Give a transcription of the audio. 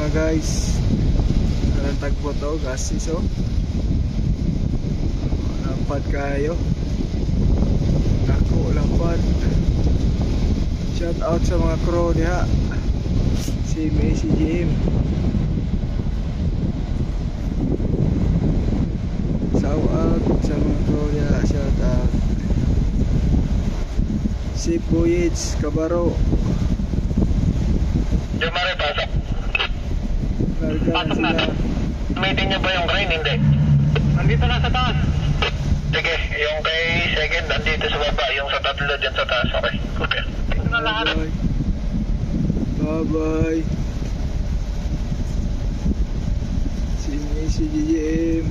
mga guys. Anong tagpo to, gasis oh. Lampad kayo. Ako lampad. Shout out sa mga crew diha. Si Messi Jim. Shout out sa mga crew diha. Shout out. Si Puyits Kabaro. Jumare, pasok. Larga na Pasok na. sila. Meeting niya ba yung crane? Hindi. Nandito na sa taas. Sige, yung kay second nandito sa baba, yung sa tatlo dyan sa taas. Okay. Okay. Ito na lahat. Bye bye. Si Messi GGM.